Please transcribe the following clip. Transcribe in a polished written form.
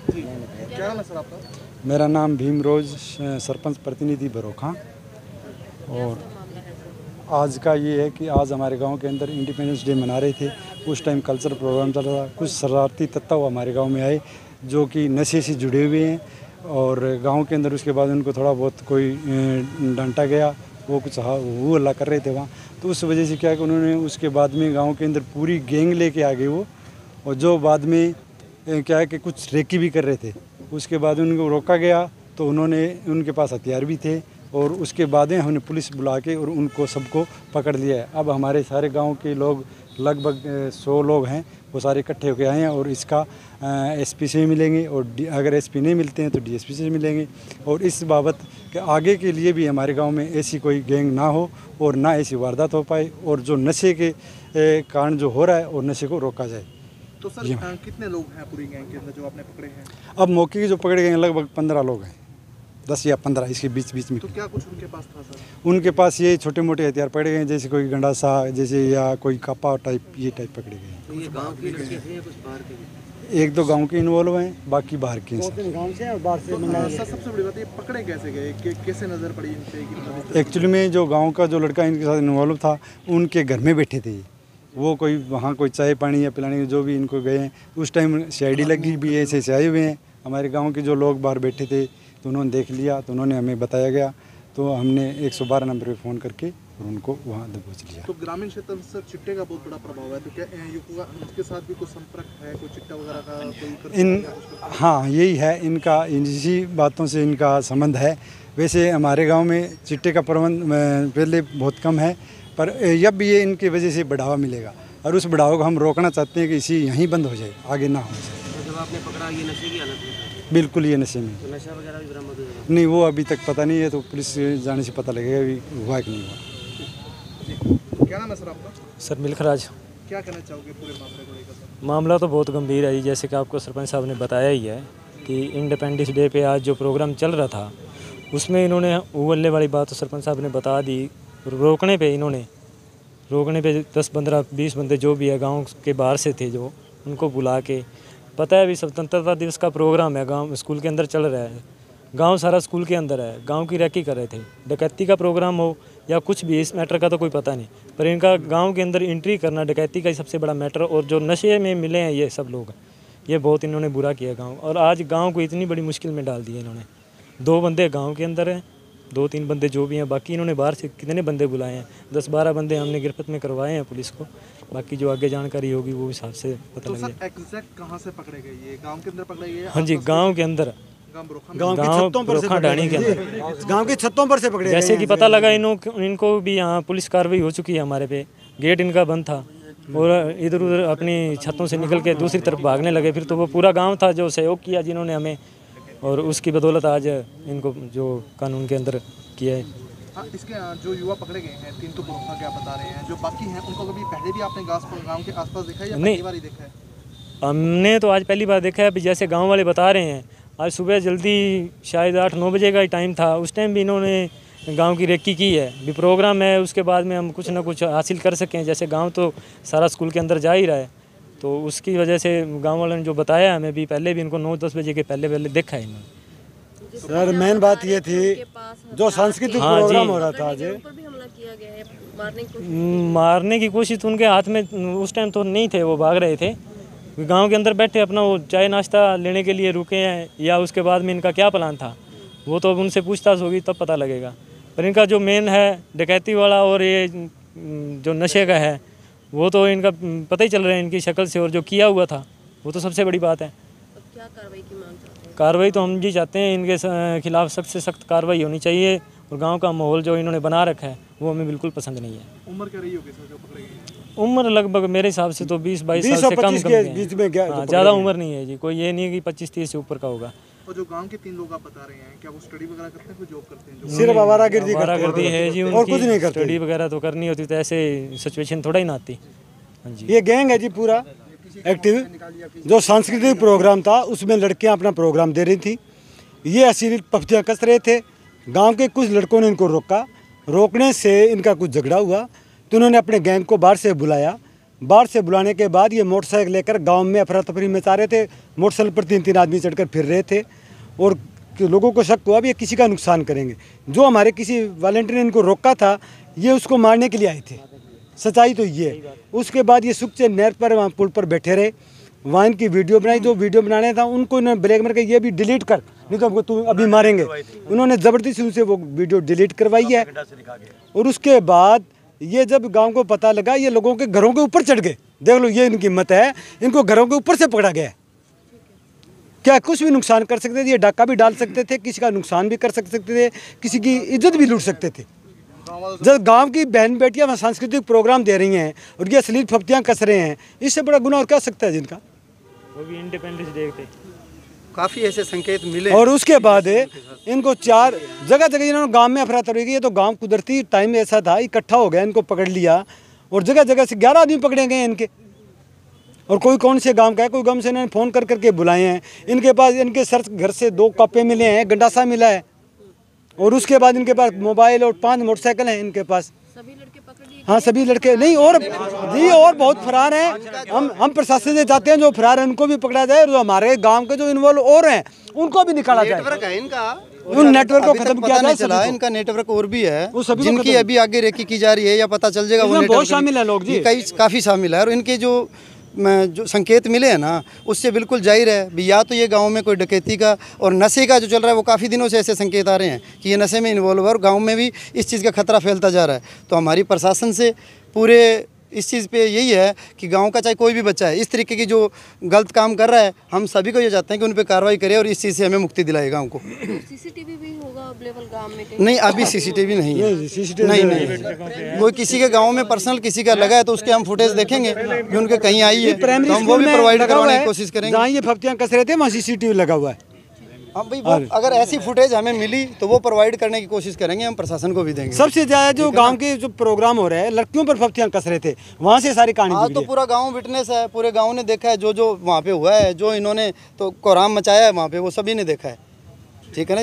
क्या नाम है सर आपका? मेरा नाम भीमरोज, सरपंच प्रतिनिधि बरोखा। और आज का ये है कि आज हमारे गांव के अंदर इंडिपेंडेंस डे मना रहे थे। उस टाइम कल्चरल प्रोग्राम चल रहा था। कुछ शरारती तत्व हमारे गांव में आए जो कि नशे से जुड़े हुए हैं और गांव के अंदर उसके बाद उनको थोड़ा बहुत कोई डांटा गया। वो कुछ वो हल्ला कर रहे थे वहाँ, तो उस वजह से क्या कि उन्होंने उसके बाद में गाँव के अंदर पूरी गैंग लेके आ गए वो। और जो बाद में क्या है कि कुछ रेकी भी कर रहे थे। उसके बाद उनको रोका गया तो उन्होंने उनके पास हथियार भी थे और उसके बाद में हमने पुलिस बुला के और उनको सबको पकड़ लिया है। अब हमारे सारे गांव के लोग लगभग 100 लोग हैं, वो सारे इकट्ठे होकर आए हैं और इसका एसपी से मिलेंगे और अगर एसपी नहीं मिलते हैं तो डीएसपी से मिलेंगे। और इस बाबत कि आगे के लिए भी हमारे गांव में ऐसी कोई गैंग ना हो और ना ऐसी वारदात हो पाए और जो नशे के कारण जो हो रहा है और नशे को रोका जाए। तो सर कितने लोग हैं पूरी गैंग के अंदर जो आपने पकड़े हैं? अब मौके के जो पकड़े गए हैं लगभग 15 लोग हैं, 10 या 15 इसके बीच में। तो क्या कुछ उनके पास था सर? उनके पास ये छोटे मोटे हथियार पकड़े गए हैं, जैसे कोई गंडासा जैसे या कोई कापा टाइप, ये टाइप पकड़े गए हैं। तो ये गांव के लड़के थे या कुछ बाहर के भी? एक दो गांव के इन्वॉल्व हैं, बाकी बाहर के हैं। गांव से और बाहर से? सर सबसे बड़ी बात ये पकड़े कैसे गए, कैसे नजर पड़ी इन पे? एक्चुअली में जो गाँव का जो लड़का इनके साथ इन्वॉल्व था उनके घर में बैठे थे वो, कोई वहाँ कोई चाय पानी या पिलाने जो भी इनको गए हैं उस टाइम सीआईडी लगी भी है, ऐसे आए हुए हैं। हमारे गांव के जो लोग बाहर बैठे थे तो उन्होंने देख लिया तो उन्होंने हमें बताया गया तो हमने 112 नंबर पे फ़ोन करके और उनको वहाँ दबोच लिया। तो ग्रामीण क्षेत्र में सर चिट्टे का बहुत बड़ा प्रभाव है, तो क्या युवकों का इसके साथ भी कुछ संपर्क है, कोई चिट्टा वगैरह का कोई हाँ यही है इनका, इसी बातों से इनका संबंध है। वैसे हमारे गाँव में चिट्टे का प्रबंध पहले बहुत कम है, पर अब भी ये इनकी वजह से बढ़ावा मिलेगा और उस बढ़ावा को हम रोकना चाहते हैं कि इसी यहीं बंद हो जाए, आगे ना हो जाए। तो जब आपने पकड़ा ये नशे की हालत में? बिल्कुल ये नशे में। तो नशा वगैरह भी बरामद हो गया? नहीं, वो अभी तक पता नहीं है, तो पुलिस जाने से पता लगेगा अभी हुआ कि नहीं हुआ। क्या नाम है सर आपका? सर मिल्खराज। क्या कहना चाहोगे पूरे मामले को लेकर सर? मामला तो बहुत गंभीर है, जैसे कि आपको सरपंच साहब ने बताया ही है कि इंडिपेंडेंस डे पे आज जो प्रोग्राम चल रहा था उसमें इन्होंने उवल्ले वाली बात तो सरपंच साहब ने बता दी। रोकने पे 10, 15, 20 बंदे जो भी है गांव के बाहर से थे जो, उनको बुला के, पता है अभी स्वतंत्रता दिवस का प्रोग्राम है, गांव स्कूल के अंदर चल रहा है, गांव सारा स्कूल के अंदर है, गांव की रैकी कर रहे थे। डकैती का प्रोग्राम हो या कुछ भी, इस मैटर का तो कोई पता नहीं, पर इनका गांव के अंदर एंट्री करना डकैती का ही सबसे बड़ा मैटर। और जो नशे में मिले हैं ये सब लोग, ये बहुत इन्होंने बुरा किया गाँव, और आज गाँव को इतनी बड़ी मुश्किल में डाल दिया इन्होंने। 2 बंदे गाँव के अंदर हैं, 2-3 बंदे जो भी हैं, बाकी इन्होंने बाहर से कितने बंदे बुलाए हैं, 10-12 बंदे हमने गिरफ्त में करवाए हैं पुलिस को। बाकी जो आगे जानकारी होगी वो हिसाब से पता लगेगा। तो सर एग्जैक्ट कहाँ से पकड़े गए? ये गांव के अंदर पकड़े गए? हाँ जी, गांव के अंदर, गांव बरोखा ढाणी के अंदर, गांव की छतों पर से पकड़े। जैसे कि पता लगा इनको भी यहाँ पुलिस कार्रवाई हो चुकी है हमारे पे। गेट इनका बंद था और इधर उधर अपनी छतों से निकल के दूसरी तरफ भागने लगे। फिर तो वो पूरा गाँव था जो सहयोग किया जिन्होंने हमें, और उसकी बदौलत आज इनको जो कानून के अंदर किया है। हाँ, इसके जो युवा पकड़े गए हैं 3 तो बरोखा क्या बता रहे हैं, जो बाकी हैं उनको कभी पहले भी आपने गांव के आसपास देखा है या पहली बार ही देखा है? हमने तो आज पहली बार देखा है। अभी जैसे गांव वाले बता रहे हैं, आज सुबह जल्दी शायद 8-9 बजे का ही टाइम था, उस टाइम भी इन्होंने गांव की रेकी की है। भी प्रोग्राम है, उसके बाद में हम कुछ ना कुछ हासिल कर सकें। जैसे गाँव तो सारा स्कूल के अंदर जा ही रहा है, तो उसकी वजह से गाँव वालों ने जो बताया हमें भी, पहले भी इनको 9-10 बजे के पहले देखा है इन्होंने। सर मेन बात ये थी जो सांस्कृतिक प्रोग्राम हो रहा था आज, मारने की कोशिश तो उनके हाथ में उस टाइम तो नहीं थे, वो भाग रहे थे। गांव के अंदर बैठे अपना वो चाय नाश्ता लेने के लिए रुके हैं, या उसके बाद में इनका क्या प्लान था वो तो अब उनसे पूछताछ होगी तब पता लगेगा। पर इनका जो मेन है डकैती वाला और ये जो नशे का है वो तो इनका पता ही चल रहा है इनकी शक्ल से, और जो किया हुआ था वो तो सबसे बड़ी बात है। क्या कार्रवाई की मांग करते हैं? कार्रवाई तो हम जी चाहते हैं, इनके खिलाफ सख्त से सख्त कार्रवाई होनी चाहिए, और गांव का माहौल जो इन्होंने बना रखा है वो हमें बिल्कुल पसंद नहीं है। उम्र क्या रही होगी सर जो पकड़े गए? उम्र लगभग मेरे हिसाब से तो 20-22 साल से कम है, ज़्यादा उम्र नहीं है जी, कोई ये नहीं है कि 25-30 से ऊपर का होगा। और जो गांव के 3 लोग आप बता रहे हैं, क्या वो स्टडी वगैरह करते हैं, कोई जॉब करते हैं? सिर्फ आवारागर्दी है जी उनकी, और कुछ नहीं करते। स्टडी वगैरह तो करनी होती तो ऐसे सिचुएशन थोड़ा ही ना आती। हाँ जी, ये गैंग है जी पूरा एक्टिव। जो सांस्कृतिक प्रोग्राम था उसमें लड़कियां अपना प्रोग्राम दे रही थी, ये अश्लील पफ्तियाँ कस रहे थे। गांव के कुछ लड़कों ने इनको रोका, रोकने से इनका कुछ झगड़ा हुआ तो उन्होंने अपने गैंग को बाहर से बुलाया, बाहर से बुलाने के बाद ये मोटरसाइकिल लेकर गांव में अफरा तफरी मचा रहे थे। मोटरसाइकिल पर 3-3 आदमी चढ़कर फिर रहे थे और लोगों को शक हुआ भी ये किसी का नुकसान करेंगे। जो हमारे किसी वॉलंटियर ने इनको रोका था, ये उसको मारने के लिए आए थे। सच्चाई तो ये है। उसके बाद ये सुखचैन नहर पर वहाँ पुल पर बैठे रहे, वहाँ इनकी वीडियो बनाई। जो वीडियो बनाने था उनको इन्होंने ब्लैकमेल कर ये भी डिलीट कर, नहीं तो हमको तुम अभी मारेंगे। उन्होंने ज़बरदस्ती उनसे वो वीडियो डिलीट करवाई है। और उसके बाद ये जब गांव को पता लगा, ये लोगों के घरों के ऊपर चढ़ गए। देख लो ये इनकी हिम्मत है, इनको घरों के ऊपर से पकड़ा गया है। क्या कुछ भी नुकसान कर सकते थे, ये डाका भी डाल सकते थे, किसी का नुकसान भी कर सकते थे, किसी की इज्जत भी लूट सकते थे। जब गांव की बहन बेटियां वहाँ सांस्कृतिक प्रोग्राम दे रही हैं और ये अश्लील फप्तियाँ कस रहे हैं, इससे बड़ा गुनाह और क्या सकता है जिनका। वो भी इंडिपेंडेंस डे पे काफ़ी ऐसे संकेत मिले। और उसके बाद इनको 4 जगह इन्होंने गांव में अफरा तफरी की। ये तो गांव कुदरती टाइम ऐसा था, इकट्ठा हो गया, इनको पकड़ लिया और जगह जगह से 11 आदमी पकड़े गए इनके। और कोई कौन से गांव का है, कोई गांव से इन्होंने फ़ोन कर करके बुलाए हैं। इनके पास इनके सर घर से 2 कप्पे मिले हैं, गंडासा मिला है। और उसके बाद इनके पास मोबाइल और 5 मोटरसाइकिल हैं इनके पास। सभी लड़के पकड़ लिए? हाँ सभी लड़के नहीं, और जी और बहुत फरार हैं। हम प्रशासन से चाहते हैं जो फरार हैं उनको भी पकड़ा जाए और जो हमारे गांव के जो इन्वॉल्व और हैं उनको भी निकाला जाए। नेटवर्क है इनका, उन नेटवर्क को खत्म किया जाए। चला इनका नेटवर्क और भी है, वो सभी को जिनकी खत्म- अभी आगे रेकी की जा रही है या पता चल जाएगा। वो इसमें बहुत नेटवर्क शामिल है लोग जी। कई काफ़ी शामिल है। और इनके जो संकेत मिले हैं ना, उससे बिल्कुल जाहिर है भी या तो ये गांव में कोई डकैती का और नशे का जो चल रहा है, वो काफ़ी दिनों से ऐसे संकेत आ रहे हैं कि ये नशे में इन्वॉल्व है और गांव में भी इस चीज़ का खतरा फैलता जा रहा है। तो हमारी प्रशासन से पूरे इस चीज़ पे यही है कि गांव का चाहे कोई भी बच्चा है इस तरीके की जो गलत काम कर रहा है, हम सभी को ये चाहते हैं कि उन पर कार्रवाई करे और इस चीज़ से हमें मुक्ति दिलाए गाँव को। सीसीटीवी भी होगा अवेलेबल गांव में कहीं? नहीं, अभी सीसीटीवी नहीं है। नहीं, कोई किसी के गांव में पर्सनल किसी का लगा है तो उसके हम फुटेज देखेंगे कि उनके कहीं आई है, प्राइमरी तो हम वो स्कूल भी में प्रोवाइड लगा हुआ करवाने है, की कोशिश करेंगे। जहाँ ये फप्तियाँ कस रहे थे वहाँ CCTV लगा हुआ है। हाँ भाई, वो अगर ऐसी फुटेज हमें मिली तो वो प्रोवाइड करने की कोशिश करेंगे, हम प्रशासन को भी देंगे। सबसे ज़्यादा जो गांव के जो प्रोग्राम हो रहे हैं, लड़कियों पर फप्तियाँ कस रहे थे, वहाँ से सारी कहानी आज जुड़ी तो है। पूरा गांव विटनेस है, पूरे गांव ने देखा है जो जो वहाँ पे हुआ है, जो इन्होंने तो कोहराम मचाया है वहाँ पे, वो सभी ने देखा है। ठीक है ना।